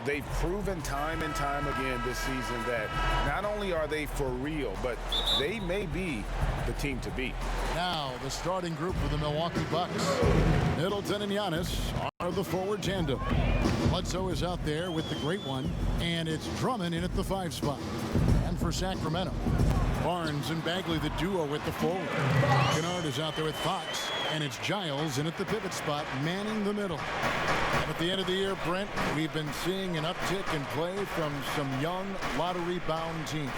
they've proven time and time again this season that not only are they for real, but they may be the team to beat. Now the starting group for the Milwaukee Bucks. Middleton and Giannis are the forward tandem. Bledsoe is out there with the great one, and it's Drummond in at the 5 spot. And for Sacramento, Barnes and Bagley, the duo with the forward. Kennard is out there with Fox, and it's Giles in at the pivot spot, manning the middle. And at the end of the year, Brent, we've been seeing an uptick in play from some young, lottery-bound teams.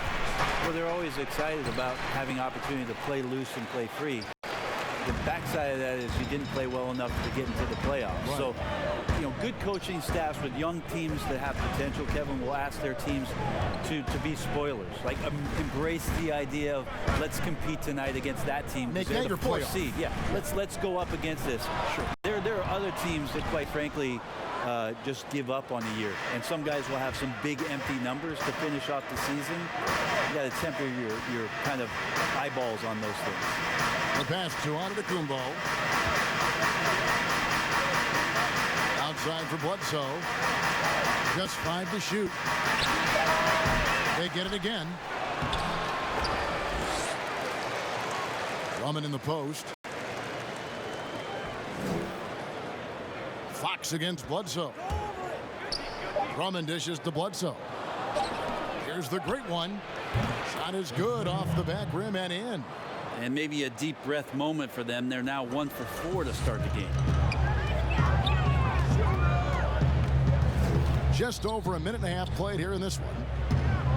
Well, they're always excited about having opportunity to play loose and play free. The backside of that is you didn't play well enough to get into the playoffs. Right. So, you know, good coaching staffs with young teams that have potential, Kevin, will ask their teams to be spoilers. Like, embrace the idea of let's compete tonight against that team. Make that your 4th seed. Yeah, let's go up against this. Sure. There are other teams that, quite frankly, just give up on the year. And some guys will have some big empty numbers to finish off the season. You got to temper your kind of eyeballs on those things. The pass to Antetokounmpo. Outside for Bledsoe. Just 5 to shoot. They get it again. Drummond in the post. Fox against Bledsoe. Drummond dishes to Bledsoe. Here's the great one. Shot is good off the back rim and in. And maybe a deep breath moment for them. They're now 1 for 4 to start the game. Just over a minute and a half played here in this one.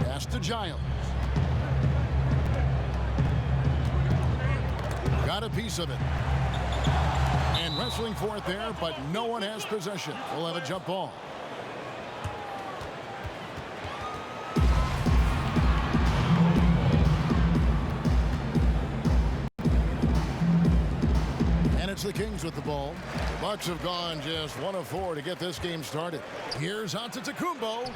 Pass to Giles. Got a piece of it. And wrestling for it there, but no one has possession. We'll have a jump ball. It's the Kings with the ball. The Bucks have gone just 1 of 4 to get this game started. Here's Antetokounmpo.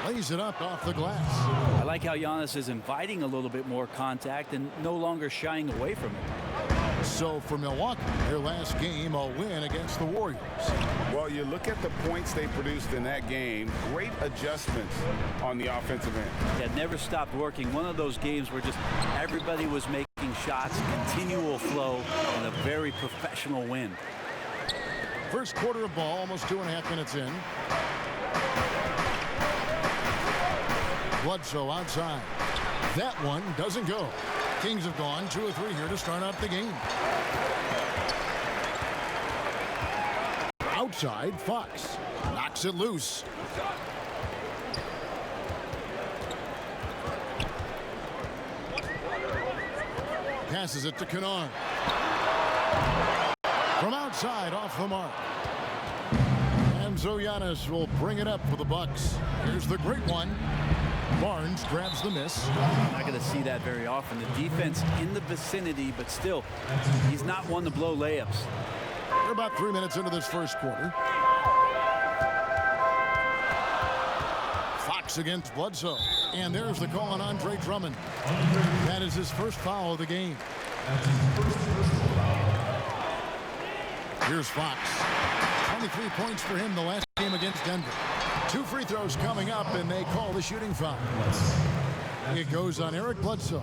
Lays it up off the glass. I like how Giannis is inviting a little bit more contact and no longer shying away from it. So for Milwaukee, their last game, a win against the Warriors. Well, you look at the points they produced in that game. Great adjustments on the offensive end. Yeah, never stopped working. One of those games where just everybody was making shots, continual flow, and a very professional win. First quarter of ball, almost 2.5 minutes in. Bledsoe outside. That one doesn't go. Kings have gone 2 of 3 here to start out the game. Outside, Fox knocks it loose. Passes it to Kennard. From outside, off the mark. And Giannis will bring it up for the Bucks. Here's the great one. Barnes grabs the miss. Not going to see that very often. The defense in the vicinity, but still, he's not one to blow layups. We're about 3 minutes into this first quarter. Fox against Bledsoe. And there's the call on Andre Drummond. That is his first foul of the game. Here's Fox. 23 points for him the last game against Denver. 2 free throws coming up, and they call the shooting foul. It goes on Eric Bledsoe.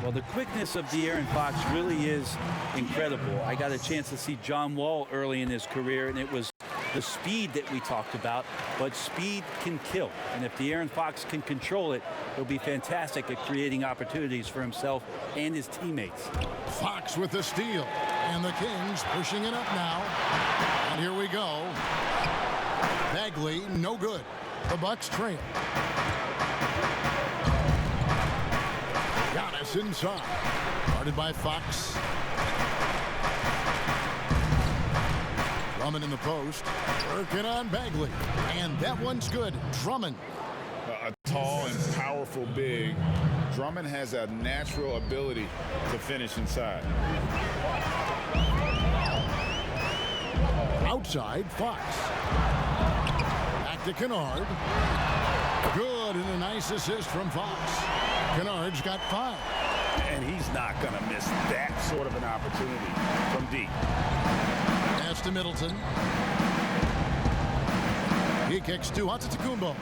Well, the quickness of De'Aaron Fox really is incredible. I got a chance to see John Wall early in his career, and it was the speed that we talked about, but speed can kill. And if De'Aaron Fox can control it, he'll be fantastic at creating opportunities for himself and his teammates. Fox with the steal, and the Kings pushing it up now. And here we go. Bagley, no good. The Bucks trail. Giannis inside. Guarded by Fox. Drummond in the post. Working on Bagley. And that one's good. Drummond. A tall and powerful big. Drummond has a natural ability to finish inside. Outside, Fox. Back to Kennard. Good, and a nice assist from Fox. Kennard's got 5. And he's not going to miss that sort of an opportunity from deep. Pass to Middleton. He kicks to Antetokounmpo.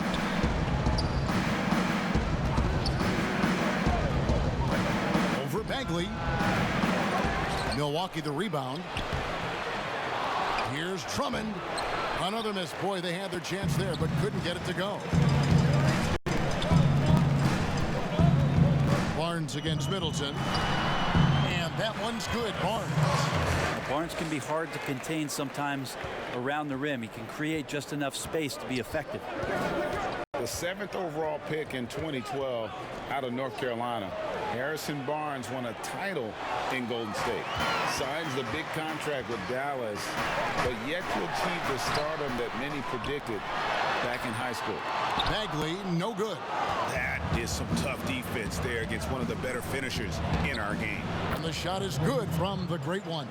Over Bagley. Milwaukee the rebound. Here's Drummond. Another miss. Boy, they had their chance there, but couldn't get it to go. Barnes against Middleton. And that one's good. Barnes. Barnes can be hard to contain sometimes around the rim. He can create just enough space to be effective. The 7th overall pick in 2012 out of North Carolina. Harrison Barnes won a title in Golden State. Signs the big contract with Dallas, but yet to achieve the stardom that many predicted back in high school. Bagley, no good. That is some tough defense there against one of the better finishers in our game. And the shot is good from the great one.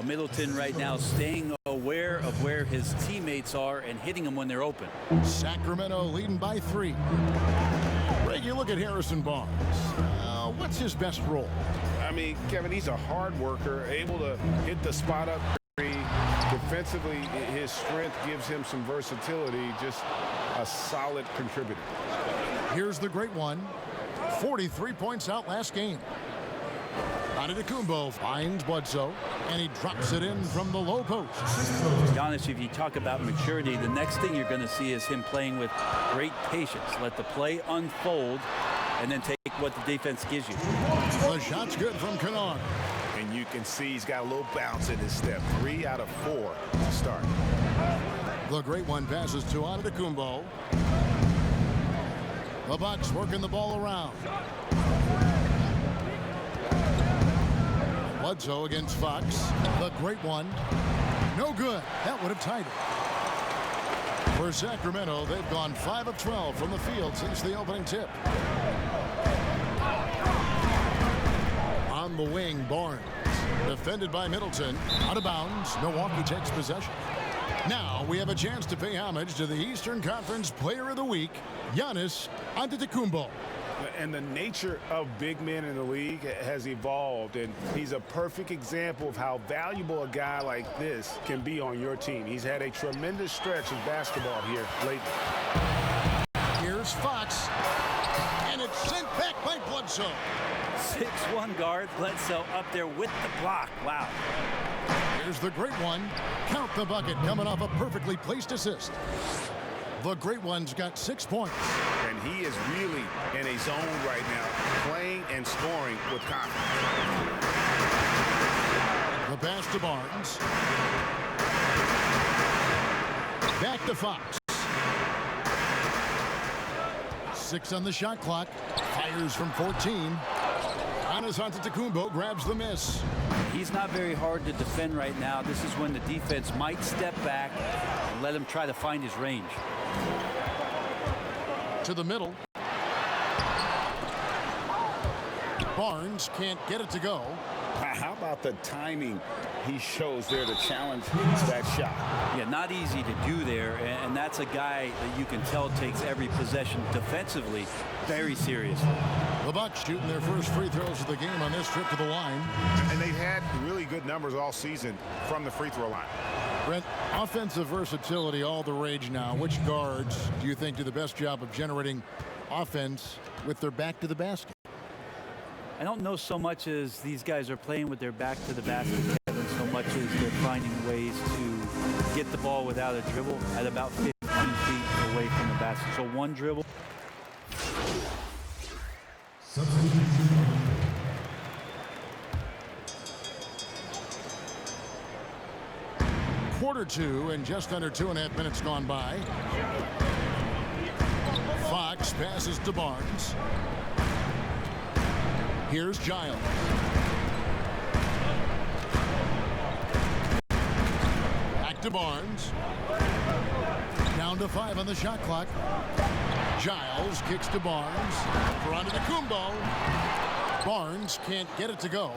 Middleton right now staying aware of where his teammates are and hitting them when they're open. Sacramento leading by 3. Greg, you look at Harrison Barnes. What's his best role? I mean, Kevin, he's a hard worker, able to hit the spot up three. Defensively, his strength gives him some versatility, just a solid contributor. Here's the great one. 43 points out last game. Antetokounmpo finds Bledsoe, and he drops it in from the low post. To be honest, if you talk about maturity, the next thing you're going to see is him playing with great patience. Let the play unfold, and then take what the defense gives you. The shot's good from Kennard. And you can see he's got a little bounce in his step. 3 out of 4 to start. The great one passes to Antetokounmpo. The Bucks working the ball around. Bledsoe against Fox. The great one. No good. That would have tied it. For Sacramento, they've gone 5 of 12 from the field since the opening tip. On the wing, Barnes. Defended by Middleton. Out of bounds. Milwaukee takes possession. Now we have a chance to pay homage to the Eastern Conference Player of the Week, Giannis Antetokounmpo. And the nature of big men in the league has evolved, and he's a perfect example of how valuable a guy like this can be on your team. He's had a tremendous stretch of basketball here lately. Here's Fox, and it's sent back by Bledsoe. 6'1" guard, Bledsoe up there with the block. Wow. Here's the great one. Count the bucket coming off a perfectly placed assist. The great one's got 6 points. And he is really in a zone right now, playing and scoring with confidence. The pass to Barnes. Back to Fox. 6 on the shot clock. Fires from 14. Giannis Antetokounmpo grabs the miss. He's not very hard to defend right now. This is when the defense might step back and let him try to find his range. To the middle. Barnes can't get it to go. How about the timing he shows there to challenge that shot? Yeah, not easy to do there, and that's a guy that you can tell takes every possession defensively very seriously. The Bucks shooting their first free throws of the game on this trip to the line. And they've had really good numbers all season from the free throw line. Brent, offensive versatility all the rage now. Which guards do you think do the best job of generating offense with their back to the basket? I don't know so much as these guys are playing with their back to the basket, Kevin, so much as they're finding ways to get the ball without a dribble at about 15 feet away from the basket. So one dribble. Quarter 2 and just under 2.5 minutes gone by. Fox passes to Barnes. Here's Giles. Back to Barnes. Down to 5 on the shot clock. Giles kicks to Barnes. For Antetokounmpo. Barnes can't get it to go.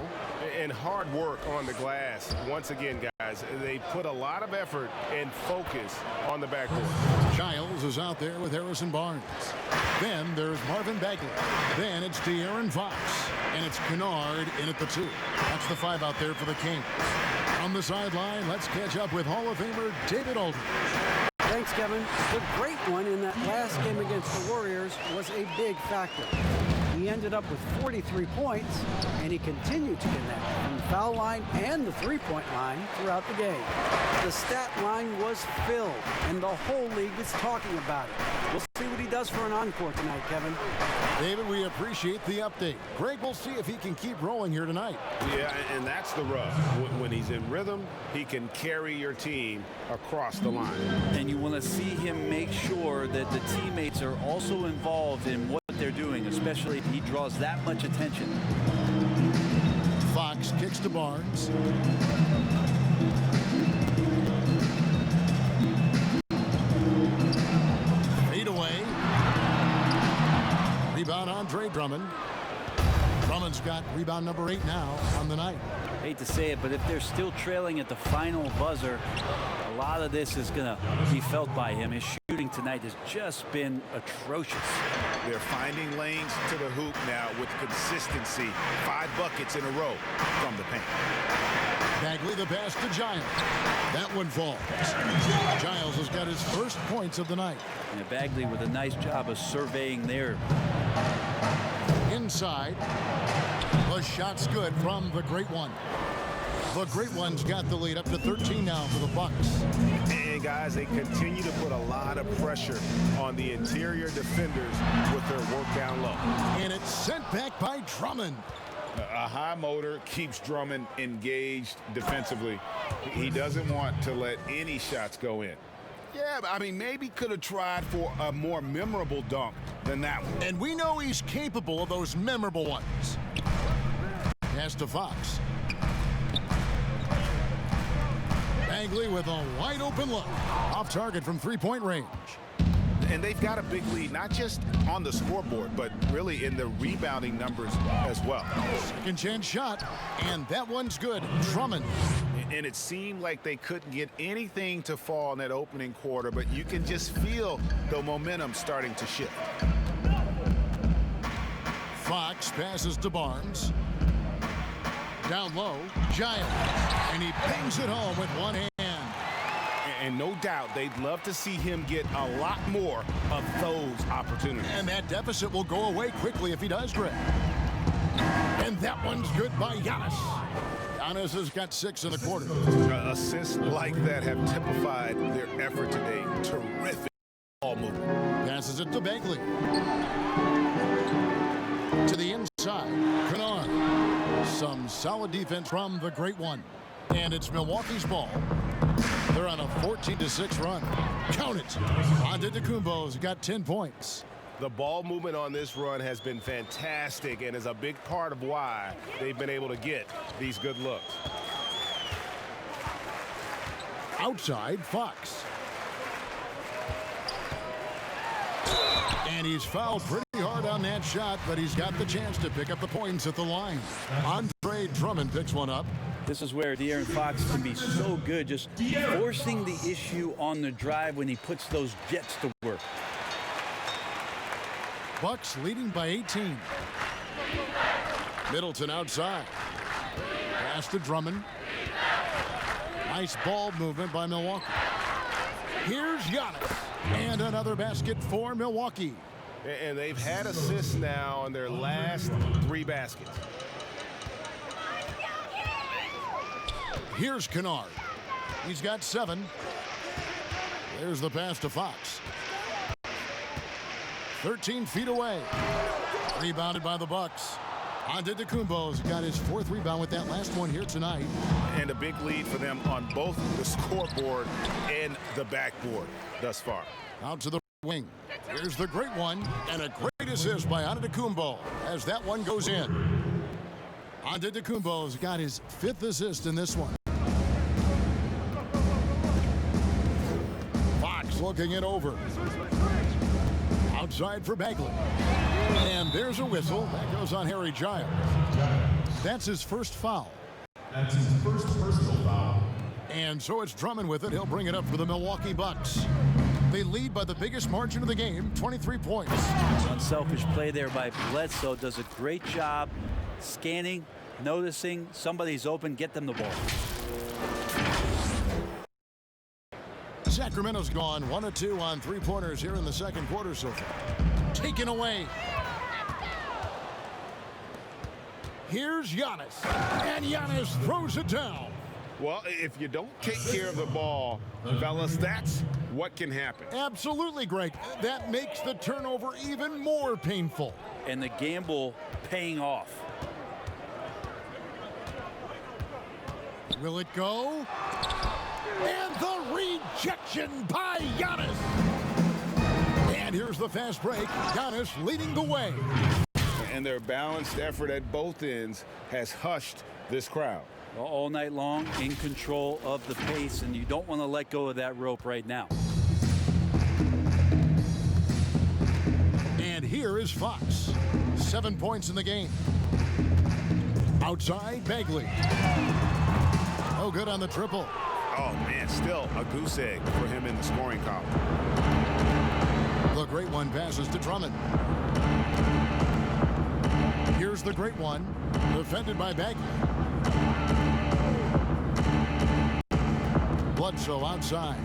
And hard work on the glass. Once again, guys, they put a lot of effort and focus on the backboard. Giles is out there with Harrison Barnes. Then there's Marvin Bagley. Then it's De'Aaron Fox. And it's Kennard in at the 2. That's the 5 out there for the Kings. On the sideline, let's catch up with Hall of Famer David Aldridge. Thanks, Kevin. The great one in that last game against the Warriors was a big factor. He ended up with 43 points, and he continued to connect from the foul line and the three-point line throughout the game. The stat line was filled, and the whole league is talking about it. We'll see what he does for an encore tonight, Kevin. David, we appreciate the update. Greg, we'll see if he can keep rolling here tonight. Yeah, and that's the rub. When he's in rhythm, he can carry your team across the line. And you want to see him make sure that the teammates are also involved in what they're doing, especially if he draws that much attention. Fox kicks to Barnes. Fade away. Rebound Andre Drummond. Drummond's got rebound number 8 now on the night. Hate to say it, but if they're still trailing at the final buzzer, a lot of this is going to be felt by him. His shooting tonight has just been atrocious. They're finding lanes to the hoop now with consistency. 5 buckets in a row from the paint. Bagley the pass to Giles. That one falls. Giles has got his first points of the night. And Bagley with a nice job of surveying there. Inside. The shot's good from the Great One. The Great One's got the lead up to 13 now for the Bucks. And guys, they continue to put a lot of pressure on the interior defenders with their work down low. And it's sent back by Drummond. A high motor keeps Drummond engaged defensively. He doesn't want to let any shots go in. Yeah, I mean, maybe could have tried for a more memorable dunk than that one. And we know he's capable of those memorable ones. Pass to Fox. Bagley with a wide open look. Off target from three-point range. And they've got a big lead, not just on the scoreboard, but really in the rebounding numbers as well. Second chance shot, and that one's good. Drummond. And it seemed like they couldn't get anything to fall in that opening quarter, but you can just feel the momentum starting to shift. Fox passes to Barnes. Down low, Giles. And he bangs it home with one hand. And no doubt they'd love to see him get a lot more of those opportunities. And that deficit will go away quickly if he does, Greg. And that one's good by Giannis. Giannis has got 6 in the quarter. Assists like that have typified their effort today. Terrific ball movement. Passes it to Bagley. To the inside, Kennard. Some solid defense from the Great One. And it's Milwaukee's ball. They're on a 14-6 run. Count it. Antetokounmpo's got 10 points. The ball movement on this run has been fantastic and is a big part of why they've been able to get these good looks. Outside, Fox. And he's fouled pretty hard on that shot, but he's got the chance to pick up the points at the line. Andre Drummond picks one up. This is where De'Aaron Fox can be so good, just forcing the issue on the drive when he puts those jets to work. Bucks leading by 18. Middleton outside. Pass to Drummond. Nice ball movement by Milwaukee. Here's Giannis. And another basket for Milwaukee. And they've had assists now on their last 3 baskets. Here's Kennard. He's got 7. There's the pass to Fox. 13 feet away. Rebounded by the Bucks. Antetokounmpo's got his 4th rebound with that last one here tonight. And a big lead for them on both the scoreboard and the backboard thus far. Out to the wing. Here's the Great One. And a great assist by Antetokounmpo as that one goes in. Antetokounmpo's got his 5th assist in this one. Fox looking it over. Outside for Bagley. And there's a whistle. That goes on Harry Giles. That's his first foul. That's his first personal foul. And so it's Drummond with it. He'll bring it up for the Milwaukee Bucks. They lead by the biggest margin of the game, 23 points. Unselfish play there by Bledsoe. Does a great job scanning, noticing somebody's open, get them the ball. Sacramento's gone 1 of 2 on three-pointers here in the second quarter so far. Taken away. Here's Giannis. And Giannis throws it down. Well, if you don't take care of the ball, fellas, that's what can happen. Absolutely, Greg. That makes the turnover even more painful. And the gamble paying off. Will it go? And the rejection by Giannis. And here's the fast break. Giannis leading the way. And their balanced effort at both ends has hushed this crowd. All night long, in control of the pace, and you don't want to let go of that rope right now. And here is Fox. 7 points in the game. Outside, Bagley. No good on the triple. Oh, man, still a goose egg for him in the scoring column. The great one passes to Drummond. Here's the great one, defended by Bagley. Bledsoe outside.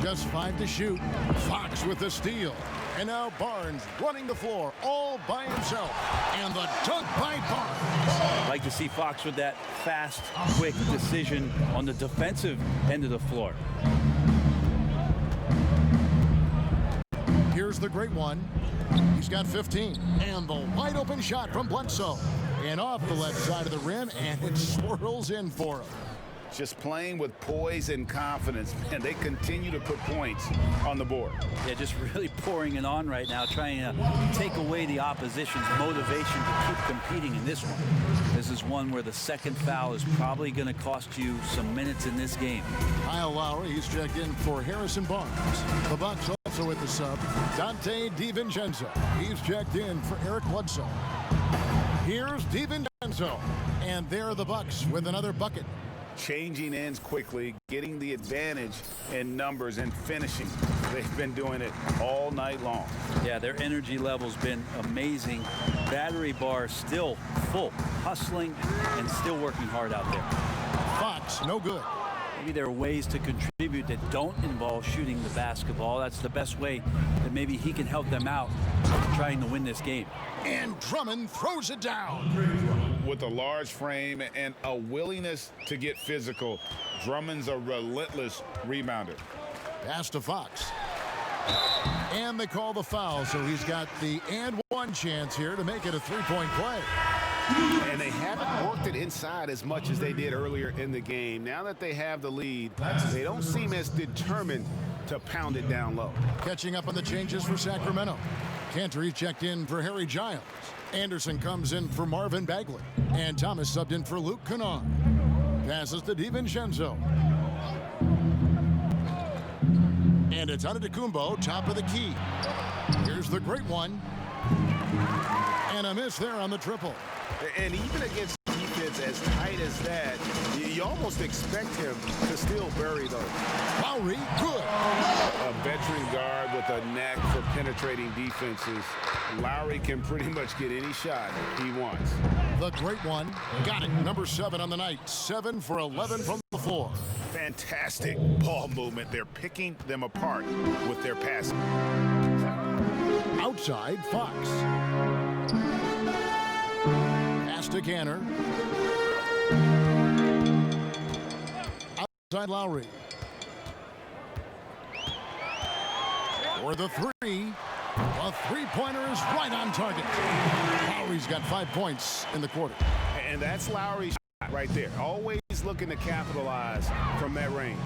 Just 5 to shoot. Fox with the steal. And now Barnes running the floor all by himself. And the dunk by Barnes. Like to see Fox with that fast, quick decision on the defensive end of the floor. Here's the great one. He's got 15. And the wide open shot from Bledsoe. And off the left side of the rim, and it swirls in for him. Just playing with poise and confidence, and they continue to put points on the board. Yeah, just really pouring it on right now, trying to take away the opposition's motivation to keep competing in this one. This is one where the second foul is probably going to cost you some minutes in this game. Kyle Lowry, he's checked in for Harrison Barnes. The Bucks also with the sub, Dante DiVincenzo. He's checked in for Eric Bledsoe. Here's DiVincenzo, and there are the Bucks with another bucket. Changing ends quickly, getting the advantage in numbers and finishing. They've been doing it all night long. Yeah, their energy level's been amazing. Battery bar still full, hustling and still working hard out there. Fox, no good. Maybe there are ways to contribute that don't involve shooting the basketball. That's the best way that maybe he can help them out trying to win this game. And Drummond throws it down. With a large frame and a willingness to get physical, Drummond's a relentless rebounder. Pass to Fox. And they call the foul, so he's got the and one chance here to make it a three-point play. And they haven't worked it inside as much as they did earlier in the game. Now that they have the lead, they don't seem as determined to pound it down low. Catching up on the changes for Sacramento. Cantor checked in for Harry Giles. Anderson comes in for Marvin Bagley. And Thomas subbed in for Luke Kennard. Passes to DiVincenzo. And it's Antetokounmpo, top of the key. Here's the great one. And a miss there on the triple. And even against defense as tight as that, you almost expect him to still bury those. Lowry, good. A veteran guard with a knack for penetrating defenses. Lowry can pretty much get any shot he wants. The great one. Got it. Number 7 on the night. 7 for 11 from the floor. Fantastic ball movement. They're picking them apart with their passing. Outside, Fox. Pass to Cantor. Outside, Lowry. For the three. A three-pointer is right on target. Lowry's got 5 points in the quarter. And that's Lowry's shot right there. Always looking to capitalize from that range.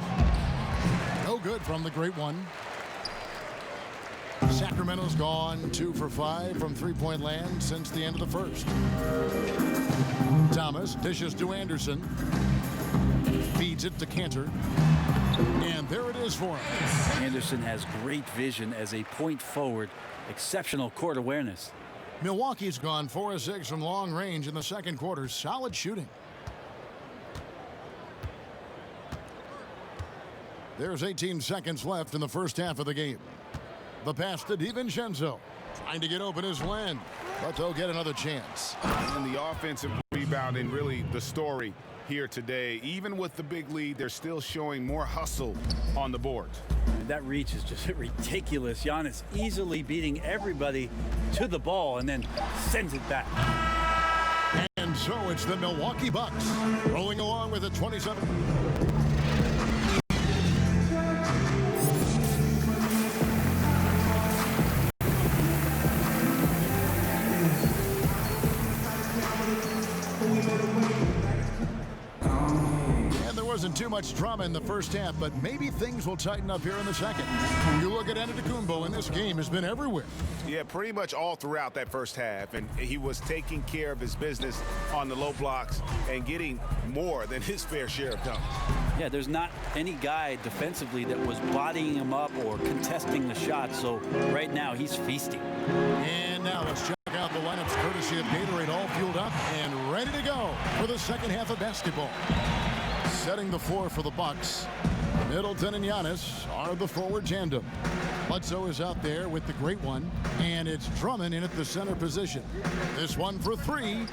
No good from the great one. Sacramento's gone 2 for 5 from three-point land since the end of the first. Thomas dishes to Anderson. Feeds it to Cantor. And there it is for him. Anderson has great vision as a point forward. Exceptional court awareness. Milwaukee's gone 4 of 6 from long range in the second quarter. Solid shooting. There's 18 seconds left in the first half of the game. The pass to DiVincenzo. Trying to get open is Len, but they'll get another chance. And the offensive rebounding really the story here today. Even with the big lead, they're still showing more hustle on the boards. that reach is just ridiculous. Giannis easily beating everybody to the ball and then sends it back. And so it's the Milwaukee Bucks rolling along with a 27. Wasn't too much drama in the first half, but maybe things will tighten up here in the second. You look at Antetokounmpo, and this game has been everywhere. Yeah, pretty much all throughout that first half, and he was taking care of his business on the low blocks and getting more than his fair share of dunks. Yeah, there's not any guy defensively that was bodying him up or contesting the shot, so right now he's feasting. And now let's check out the lineups courtesy of Gatorade, all fueled up and ready to go for the second half of basketball. Setting the floor for the Bucks, Middleton and Giannis are the forward tandem. Bledsoe is out there with the great one, and it's Drummond in at the center position. This one for three.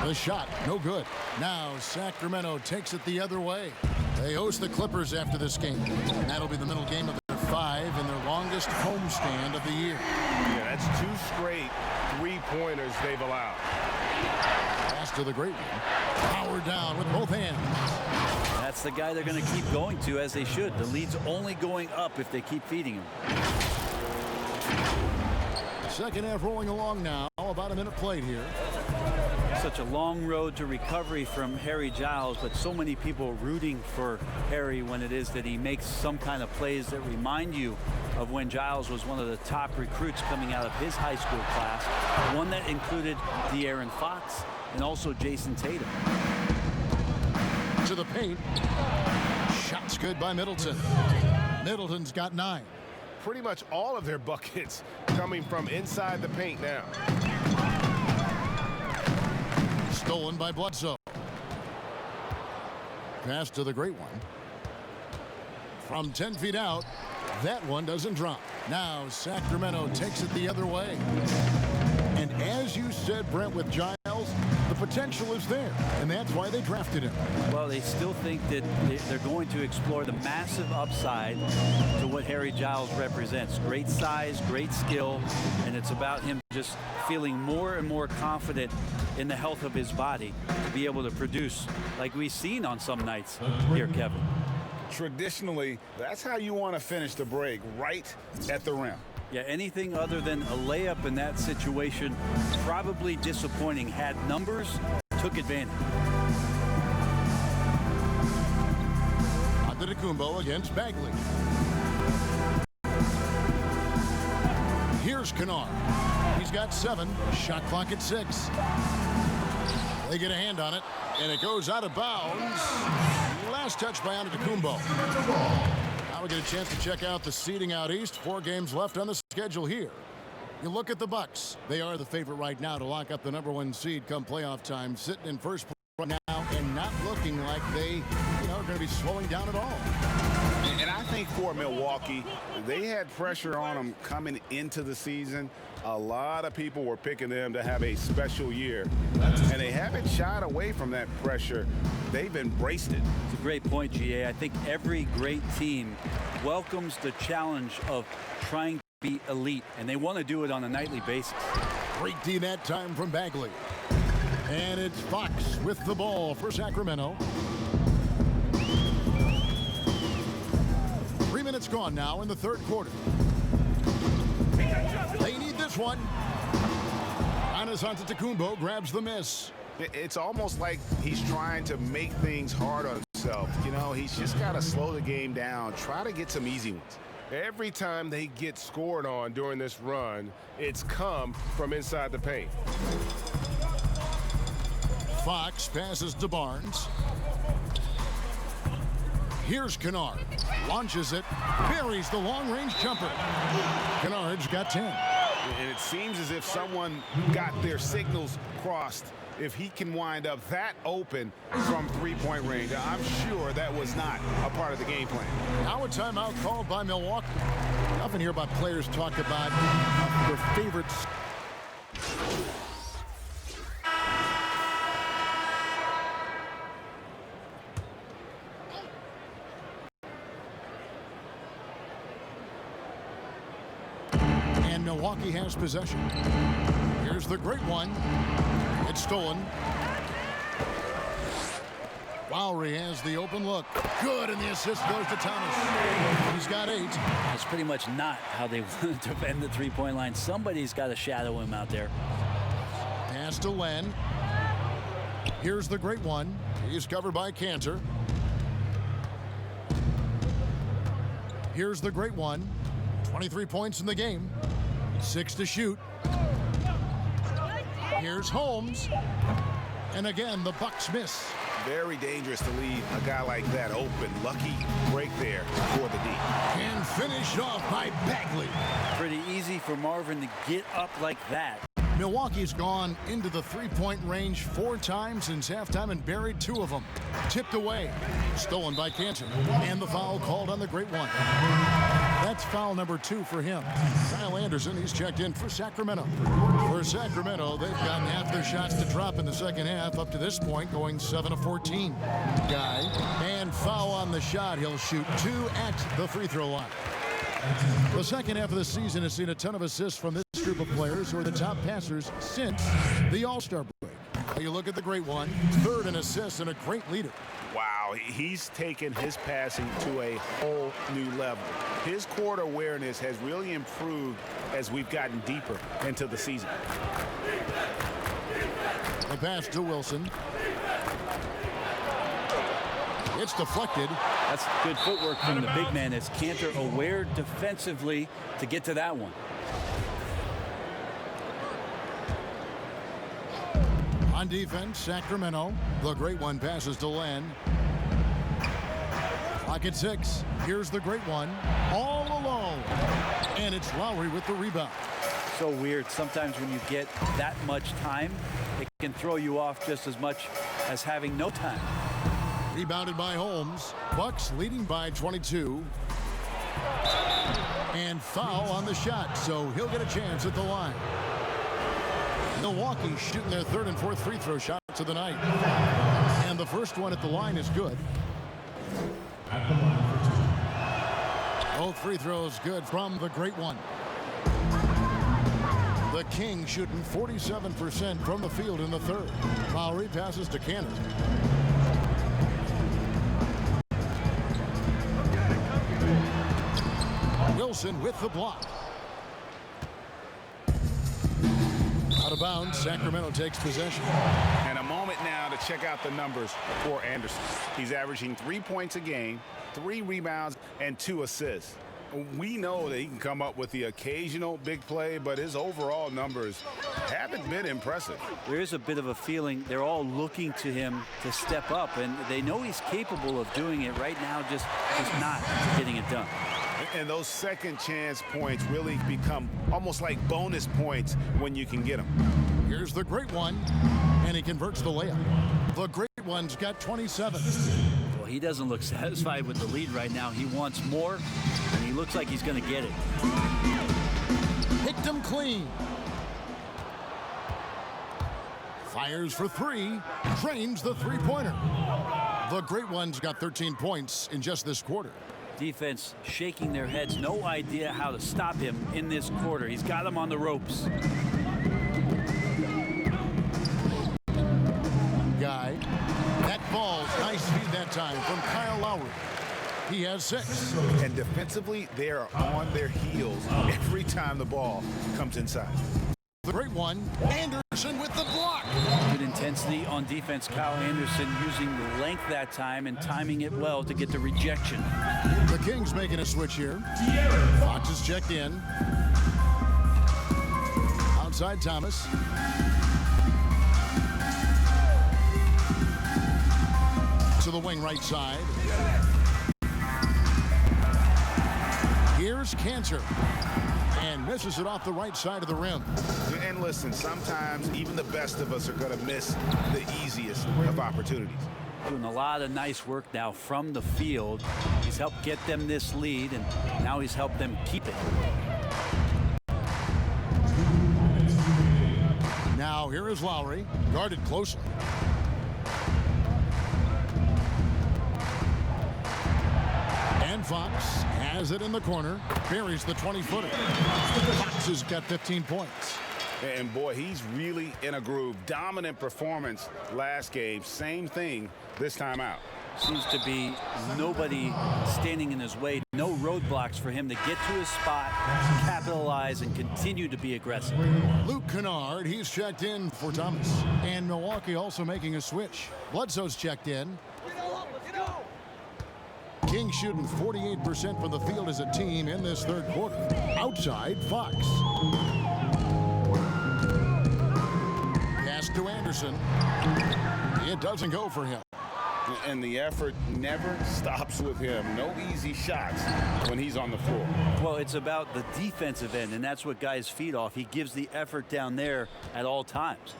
The shot, no good. Now Sacramento takes it the other way. They host the Clippers after this game. That'll be the middle game of their 5 and their longest homestand of the year. Yeah, that's 2 straight three-pointers they've allowed. Pass to the great one. Power down with both hands. That's the guy they're going to keep going to, as they should. The lead's only going up if they keep feeding him. Second half rolling along now. About a minute played here. Such a long road to recovery from Harry Giles, but so many people rooting for Harry when it is that he makes some kind of plays that remind you of when Giles was one of the top recruits coming out of his high school class, one that included De'Aaron Fox and also Jason Tatum. To the paint. Shots good by Middleton. Middleton's got 9. Pretty much all of their buckets coming from inside the paint now. Stolen by Bledsoe. Pass to the great one. From 10 feet out, that one doesn't drop. Now Sacramento takes it the other way. And as you said, Brent, with Giles, the potential is there, and that's why they drafted him. Well, they still think that they're going to explore the massive upside to what Harry Giles represents. Great size, great skill, and it's about him just feeling more and more confident in the health of his body to be able to produce like we've seen on some nights here, Kevin. Traditionally, that's how you want to finish the break, right at the rim. Yeah, anything other than a layup in that situation, probably disappointing. Had numbers, took advantage. Antetokounmpo against Bagley. Here's Kennard. He's got 7. Shot clock at 6. They get a hand on it, and it goes out of bounds. Last touch by Antetokounmpo. Now we get a chance to check out the seeding out east. 4 games left on the schedule here. You look at the Bucks. They are the favorite right now to lock up the #1 seed come playoff time. Sitting in first place right now and not looking like they, are going to be slowing down at all. And I think for Milwaukee, they had pressure on them coming into the season. A lot of people were picking them to have a special year, and they haven't shied away from that pressure. They've embraced it. It's a great point, GA. I think every great team welcomes the challenge of trying to be elite, and they want to do it on a nightly basis. Great D that time from Bagley. And it's Fox with the ball for Sacramento. 3 minutes gone now in the third quarter. They need this one. Giannis Antetokounmpo grabs the miss. It's almost like he's trying to make things hard on himself. He's just got to slow the game down, try to get some easy ones. Every time they get scored on during this run, it's come from inside the paint. Fox passes to Barnes. Here's Kennard. Launches it. Buries the long-range jumper. Kennard's got 10. And it seems as if someone got their signals crossed. If he can wind up that open from three-point range, I'm sure that was not a part of the game plan. Now a timeout called by Milwaukee. I often hear about players talk about their favorites. Milwaukee has possession. Here's the great one. It's stolen. Lowry has the open look. Good, and the assist goes to Thomas. He's got 8. That's pretty much not how they want to defend the three-point line. Somebody's got to shadow him out there. Pass to Len. Here's the great one. He's covered by Cantor. Here's the great one. 23 points in the game. 6 to shoot. Here's Holmes. And again, the Bucks miss. Very dangerous to leave a guy like that open. Lucky break there for the D. And finished off by Bagley. Pretty easy for Marvin to get up like that. Milwaukee's gone into the three-point range 4 times since halftime and buried 2 of them. Tipped away. Stolen by Cantor. And the foul called on the great one. That's foul number 2 for him. Kyle Anderson, he's checked in for Sacramento. For Sacramento, they've gotten half their shots to drop in the second half up to this point, going 7 of 14. Guy. And foul on the shot. He'll shoot 2 at the free throw line. The second half of the season has seen a ton of assists from this group of players who are the top passers since the All-Star break. You look at the great one, 3rd in assists and a great leader. Wow, he's taken his passing to a whole new level. His court awareness has really improved as we've gotten deeper into the season. The pass to Wilson. It's deflected. That's good footwork from the big man as Cantor aware defensively to get to that one. On defense, Sacramento. The great one passes to Len. Clock at 6. Here's the great one. All alone. And it's Lowry with the rebound. So weird. Sometimes when you get that much time, it can throw you off just as much as having no time. Rebounded by Holmes. Bucks leading by 22. And foul on the shot, so he'll get a chance at the line. Milwaukee shooting their 3rd and 4th free throw shots of the night. And the first one at the line is good. Both free throws good from the great one. The King shooting 47% from the field in the 3rd. Lowry passes to Cantor. Wilson with the block. Out of bounds, Sacramento takes possession. And a moment now to check out the numbers for Anderson. He's averaging 3 points a game, 3 rebounds, and 2 assists. We know that he can come up with the occasional big play, but his overall numbers haven't been impressive. There is a bit of a feeling they're all looking to him to step up, and they know he's capable of doing it right now, just not getting it done. And those second chance points really become almost like bonus points when you can get them. Here's the great one, and he converts the layup. The great one's got 27. Well, he doesn't look satisfied with the lead right now. He wants more, and he looks like he's going to get it. Picked him clean. Fires for 3, drains the three-pointer. The great one's got 13 points in just this quarter. Defense shaking their heads, no idea how to stop him in this quarter. He's got him on the ropes. Guy. That ball, nice feed that time from Kyle Lowry. He has 6. And defensively, they are on their heels every time the ball comes inside. The great one, Anderson with the block. Good intensity on defense. Kyle Anderson using the length that time and timing it well to get the rejection. The Kings making a switch here. Fox is checked in. Outside Thomas. To the wing right side. Here's Cantor. And misses it off the right side of the rim. And listen, sometimes even the best of us are going to miss the easiest of opportunities. Doing a lot of nice work now from the field. He's helped get them this lead, and now he's helped them keep it. Now here is Lowry, guarded closely. And Fox has it in the corner, buries the 20-footer. Fox has got 15 points. And boy, he's really in a groove. Dominant performance last game. Same thing this time out. Seems to be nobody standing in his way. No roadblocks for him to get to his spot, capitalize, and continue to be aggressive. Luke Kennard, he's checked in for Thomas. And Milwaukee also making a switch. Bledsoe's checked in. King shooting 48% from the field as a team in this third quarter. Outside, Fox. Pass to Anderson. It doesn't go for him. And the effort never stops with him. No easy shots when he's on the floor. Well, it's about the defensive end, and that's what guys feed off. He gives the effort down there at all times.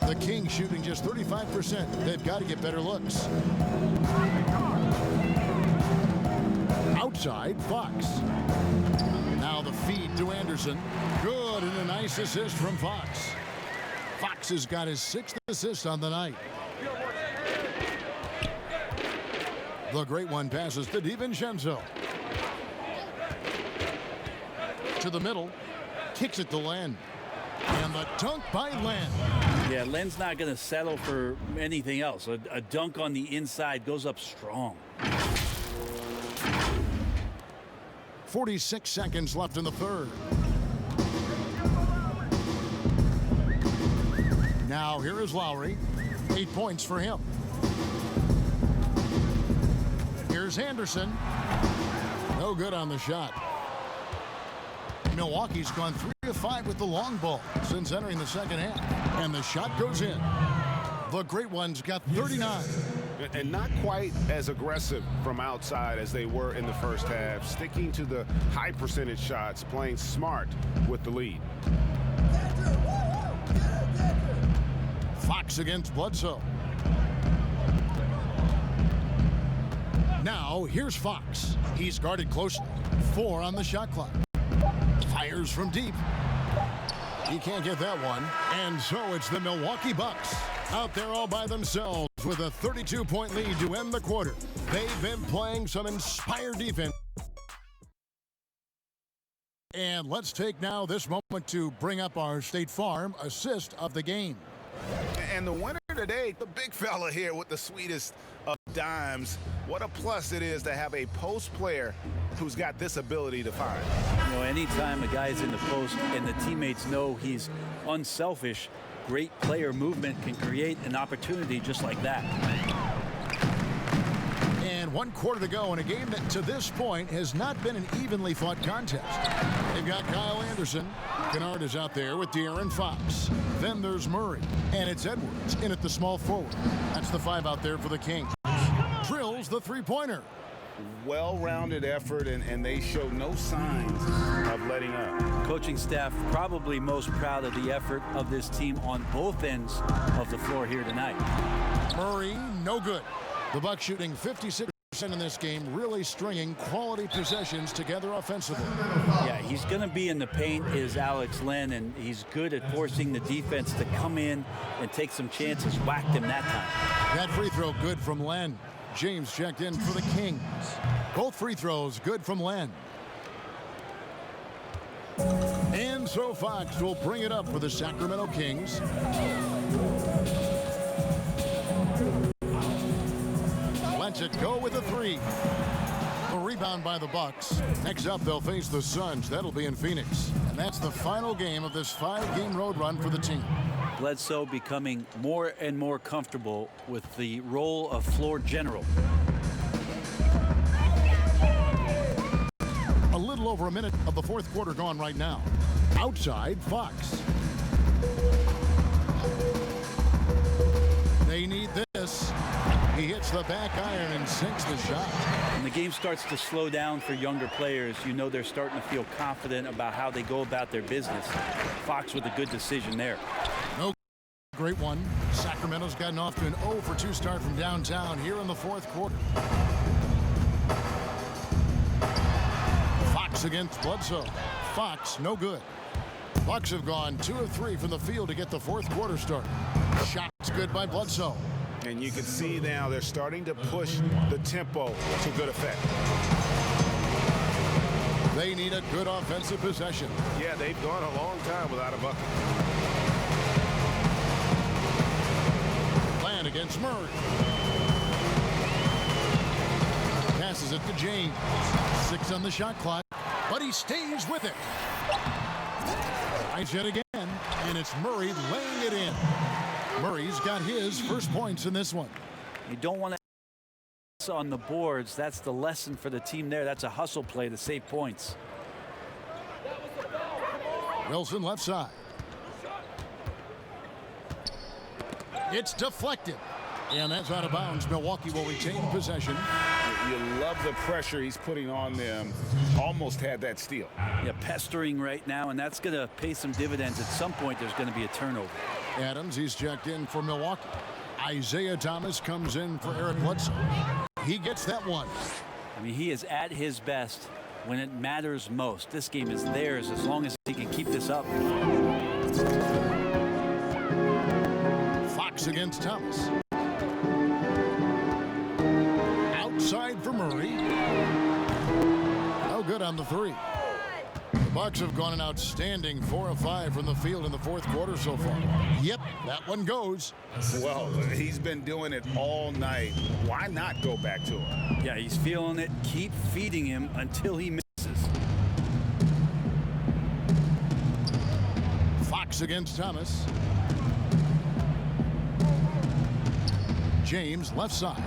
The Kings shooting just 35%. They've got to get better looks. Outside, Fox. Now the feed to Anderson. Good, and a nice assist from Fox. Fox has got his 6th assist on the night. The great one passes to DiVincenzo. To the middle. Kicks it to Len. And the dunk by Len. Yeah, Len's not going to settle for anything else. A dunk on the inside goes up strong. 46 seconds left in the third. Now here is Lowry. 8 points for him. Here's Anderson. No good on the shot. Milwaukee's gone 3 of 5 with the long ball since entering the second half. And the shot goes in. The great one's got 39. And not quite as aggressive from outside as they were in the first half. Sticking to the high percentage shots, playing smart with the lead. Fox against Bledsoe. Now, here's Fox. He's guarded closely. 4 on the shot clock. Fires from deep. He can't get that one. And so it's the Milwaukee Bucks out there all by themselves with a 32-point lead to end the quarter. They've been playing some inspired defense. And let's take now this moment to bring up our State Farm assist of the game. And the winner today, the big fella here with the sweetest of dimes. What a plus it is to have a post player who's got this ability to find. You know, anytime a guy's in the post and the teammates know he's unselfish, great player movement can create an opportunity just like that. And 1 quarter to go in a game that to this point has not been an evenly fought contest. They've got Kyle Anderson. Kennard is out there with De'Aaron Fox. Then there's Murray. And it's Edwards in at the small forward. That's the 5 out there for the Kings. Drills the three-pointer. Well-rounded effort, and they show no signs of letting up. Coaching staff probably most proud of the effort of this team on both ends of the floor here tonight. Murray, no good. The Bucks shooting 56% in this game, really stringing quality possessions together offensively. Yeah, he's going to be in the paint is Alex Len, and he's good at forcing the defense to come in and take some chances. Whacked him that time. That free throw good from Len. James checked in for the Kings. Both free throws good from Len. And so Fox will bring it up for the Sacramento Kings. Lets it go with a 3. A rebound by the Bucks. Next up, they'll face the Suns. That'll be in Phoenix. And that's the final game of this 5-game road run for the team. Bledsoe becoming more and more comfortable with the role of floor general. A little over a minute of the fourth quarter gone right now. Outside, Fox. They need this. He hits the back iron and sinks the shot. When the game starts to slow down for younger players, you know they're starting to feel confident about how they go about their business. Fox with a good decision there. No great one. Sacramento's gotten off to an 0 for 2 start from downtown here in the fourth quarter. Fox against Bledsoe. Fox, no good. Bucks have gone 2 of 3 from the field to get the fourth quarter started. Shots good by Bledsoe. And you can see now they're starting to push the tempo to good effect. They need a good offensive possession. Yeah, they've gone a long time without a bucket. Plan against Murray. Passes it to James. 6 on the shot clock, but he stays with it. Tries it again, and it's Murray laying it in. Murray's got his first points in this one. You don't want to on the boards. That's the lesson for the team there. That's a hustle play to save points. Wilson left side. It's deflected, and that's out of bounds. Milwaukee will retain possession. You love the pressure he's putting on them. Almost had that steal. Yeah, pestering right now, and that's going to pay some dividends. At some point, there's going to be a turnover. Adams, he's checked in for Milwaukee. Isaiah Thomas comes in for Eric Bledsoe. He gets that one. I mean, he is at his best when it matters most. This game is theirs as long as he can keep this up. Fox against Thomas. Outside for Murray. No good on the three. The Bucks have gone an outstanding 4 of 5 from the field in the fourth quarter so far. Yep, that one goes. Well, he's been doing it all night. Why not go back to him? Yeah, he's feeling it. Keep feeding him until he misses. Fox against Thomas. James left side.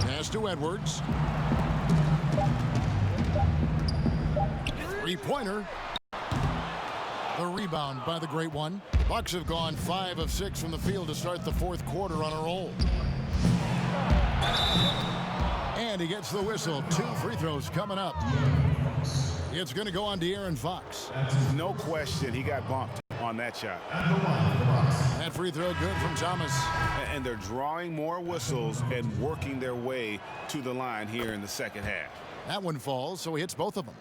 Pass to Edwards. Three-pointer. The rebound by the great one. Bucks have gone 5 of 6 from the field to start the fourth quarter on a roll. And he gets the whistle. 2 free throws coming up. It's going to go on to Aaron Fox. No question he got bumped on that shot. That free throw good from Thomas. And they're drawing more whistles and working their way to the line here in the second half. That one falls, so he hits both of them.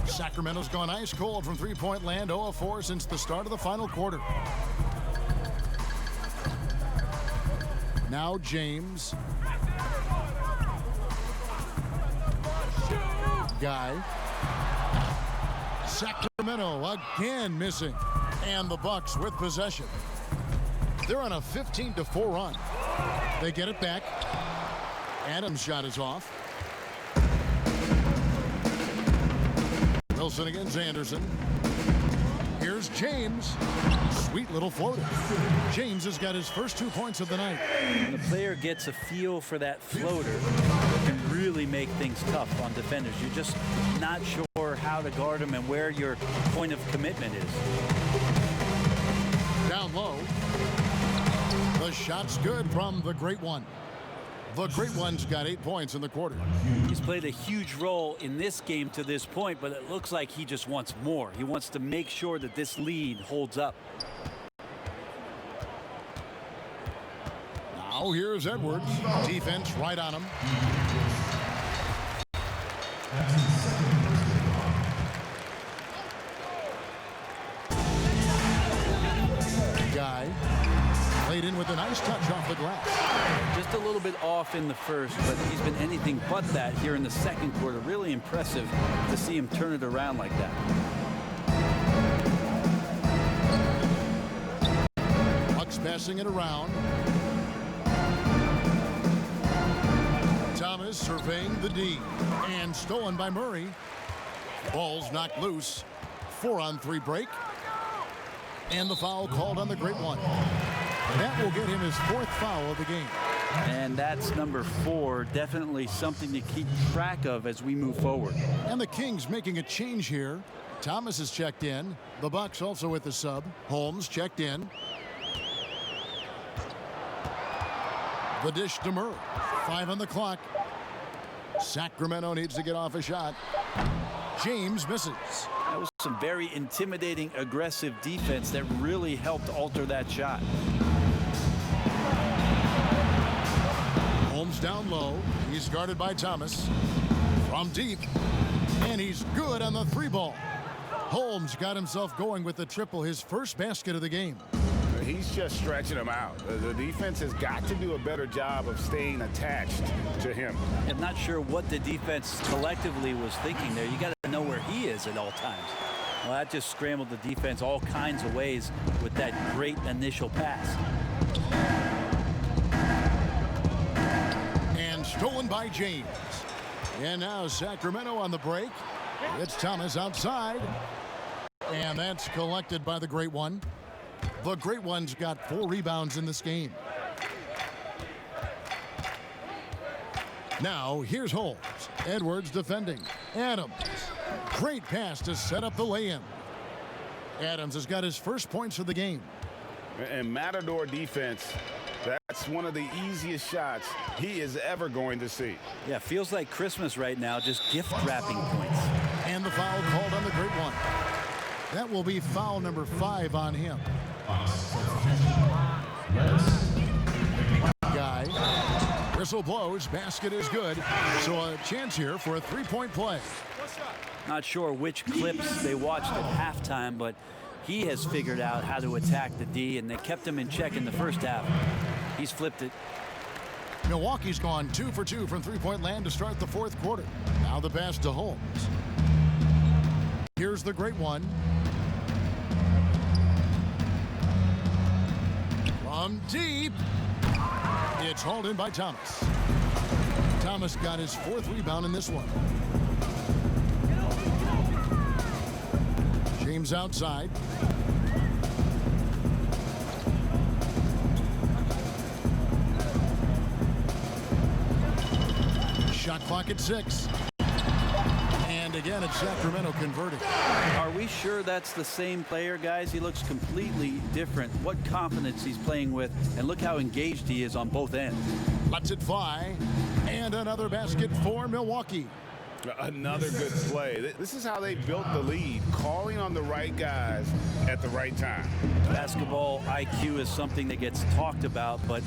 Sacramento's gone ice cold from three-point land, 0 of 4 since the start of the final quarter. Now James. Guy. Sacramento again missing. And the Bucks with possession. They're on a 15-4 run. They get it back. Adams' shot is off. Wilson against Anderson. Here's James. Sweet little floater. James has got his first 2 points of the night. When the player gets a feel for that floater, it can really make things tough on defenders. You're just not sure how to guard them and where your point of commitment is. Down low. The shot's good from the great one. The great one's got 8 points in the quarter. He's played a huge role in this game to this point, but it looks like he just wants more. He wants to make sure that this lead holds up. Now here's Edwards. Defense right on him. Guy. Laid in with a nice touch off the glass. Just a little bit off in the first, but he's been anything but that here in the second quarter. Really impressive to see him turn it around like that. Bucks passing it around. Thomas surveying the D. And stolen by Murray. Ball's knocked loose. 4-on-3 break. And the foul called on the great one. That will get him his 4th foul of the game. And that's number 4. Definitely something to keep track of as we move forward. And the Kings making a change here. Thomas is checked in. The Bucks also with the sub. Holmes checked in. The dish to Murray. 5 on the clock. Sacramento needs to get off a shot. James misses. That was some very intimidating, aggressive defense that really helped alter that shot. Holmes down low. He's guarded by Thomas. From deep. And he's good on the 3 ball. Holmes got himself going with the triple, his first basket of the game. He's just stretching him out. The defense has got to do a better job of staying attached to him. I'm not sure what the defense collectively was thinking there. You got to know where he is at all times. Well, that just scrambled the defense all kinds of ways with that great initial pass. And stolen by James. And now Sacramento on the break. It's Thomas outside. And that's collected by the Great One. The Great One's got 4 rebounds in this game. Now here's Holmes. Edwards defending. Adams. Great pass to set up the lay-in. Adams has got his first points of the game. And Matador defense, that's one of the easiest shots he is ever going to see. Yeah, feels like Christmas right now, just gift wrapping points. And the foul called on the Great One. That will be foul number 5 on him. Guy. Whistle blows. Basket is good. So a chance here for a 3-point play. Not sure which clips they watched at halftime, but he has figured out how to attack the D, and they kept him in check in the first half. He's flipped it. Milwaukee's gone 2 for 2 from 3-point land to start the 4th quarter. Now the pass to Holmes. Here's the Great One. From deep. It's hauled in by Thomas. Thomas got his 4th rebound in this one. James outside. Shot clock at 6. And again, it's Sacramento converting. Are we sure that's the same player, guys? He looks completely different. What confidence he's playing with, and look how engaged he is on both ends. Lets it fly. And another basket for Milwaukee. Another good play. This is how they built the lead, calling on the right guys at the right time. Basketball IQ is something that gets talked about, but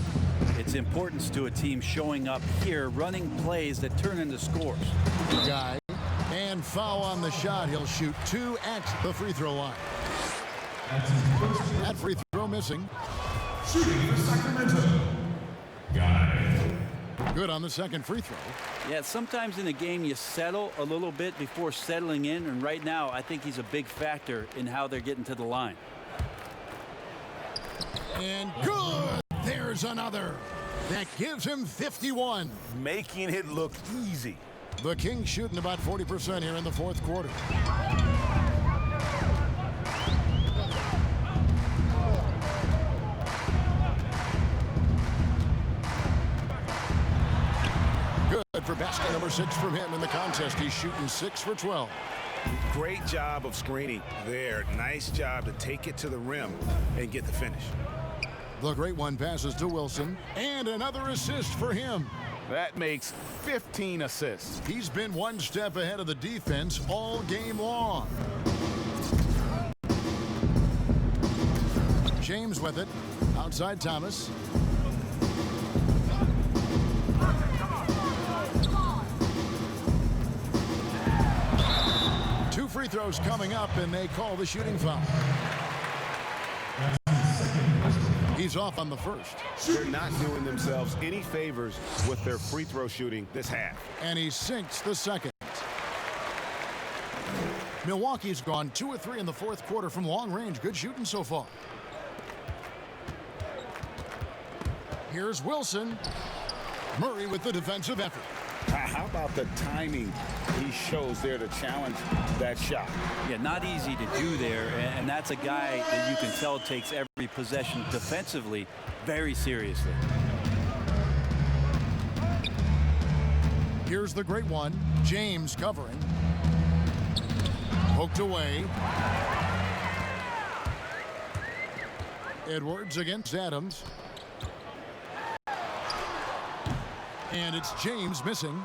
its importance to a team showing up here, running plays that turn into scores. Guy. And foul on the shot. He'll shoot 2 at the free throw line. That free throw missing. Shooting for Sacramento. Guy. Good on the second free throw. Yeah, sometimes in a game you settle a little bit before settling in, and right now I think he's a big factor in how they're getting to the line. And good. There's another. That gives him 51. Making it look easy. The Kings shooting about 40% here in the 4th quarter. Good for basket number 6 from him in the contest. He's shooting 6 for 12. Great job of screening there. Nice job to take it to the rim and get the finish. The Great One passes to Wilson. And another assist for him. That makes 15 assists. He's been one step ahead of the defense all game long. James with it. Outside Thomas. Two free throws coming up, and they call the shooting foul. He's off on the first. They're not doing themselves any favors with their free throw shooting this half. And he sinks the second. Milwaukee's gone 2 of 3 in the 4th quarter from long range. Good shooting so far. Here's Wilson. Murray with the defensive effort. How about the timing he shows there to challenge that shot? Yeah, not easy to do there, and that's a guy that you can tell takes every possession defensively very seriously. Here's the Great One. James covering. Poked away. Edwards against Adams. And it's James missing.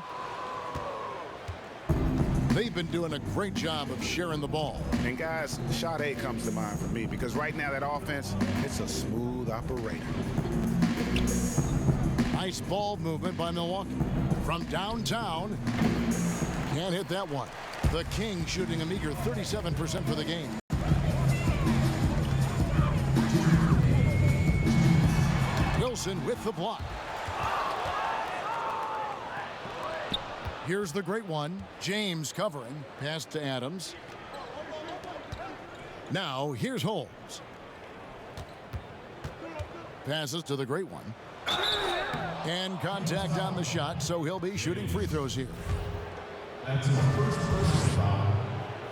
They've been doing a great job of sharing the ball. And guys, shot A comes to mind for me because right now that offense, it's a smooth operator. Nice ball movement by Milwaukee. From downtown. Can't hit that one. The Kings shooting a meager 37% for the game. Wilson with the block. Here's the great one. James covering. Pass to Adams. Now here's Holmes. Passes to the great one. And contact on the shot, so he'll be shooting free throws here. That's his first personal foul.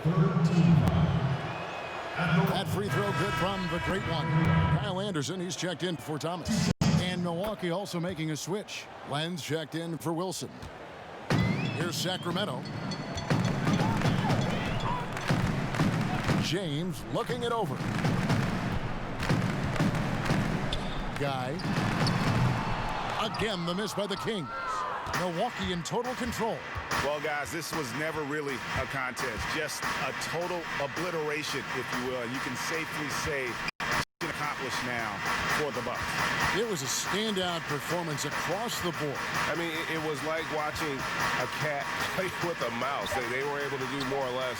Third team foul. That free throw good from the great one. Kyle Anderson, he's checked in for Thomas. And Milwaukee also making a switch. Lenz checked in for Wilson. Here's Sacramento. James looking it over. Guy. Again, the miss by the Kings. Milwaukee in total control. Well, guys, this was never really a contest. Just a total obliteration, if you will. You can safely say it's accomplished now for the Bucks. It was a standout performance across the board. I mean, it was like watching a cat play with a mouse. They were able to do more or less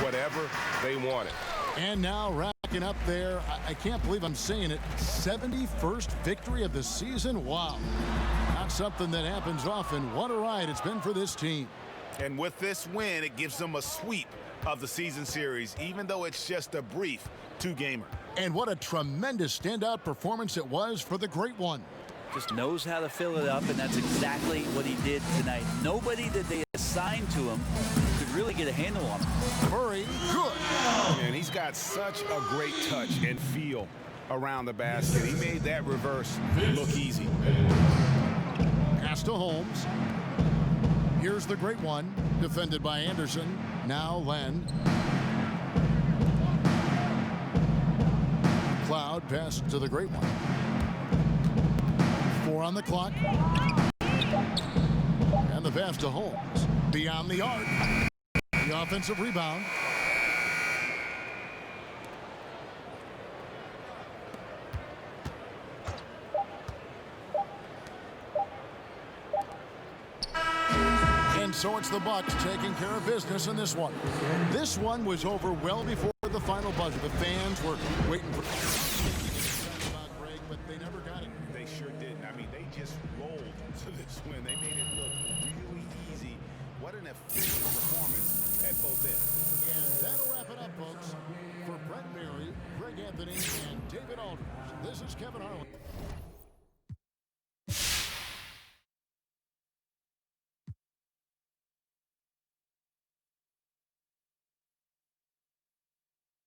whatever they wanted. And now racking up there, I can't believe I'm saying it, 71st victory of the season. Wow. Not something that happens often. What a ride it's been for this team. And with this win, it gives them a sweep of the season series, even though it's just a brief two-gamer. And what a tremendous standout performance it was for the great one. Just knows how to fill it up, and that's exactly what he did tonight. Nobody that they assigned to him could really get a handle on him. Murray, good. And he's got such a great touch and feel around the basket. He made that reverse look easy. Pass to Holmes. Here's the great one, defended by Anderson. Now Len. Cloud pass to the great one. 4 on the clock. And the pass to Holmes. Beyond the arc. The offensive rebound. And so it's the Bucks taking care of business in this one. This one was over well before the final buzzer. The fans were waiting for Greg, but they never got it. They sure didn't. I mean, they just rolled to this win. They made it look really easy. What an efficient performance at both ends. And that'll wrap it up, folks. For Brett Berry, Greg Anthony, and David Aldridge, this is Kevin Harlan.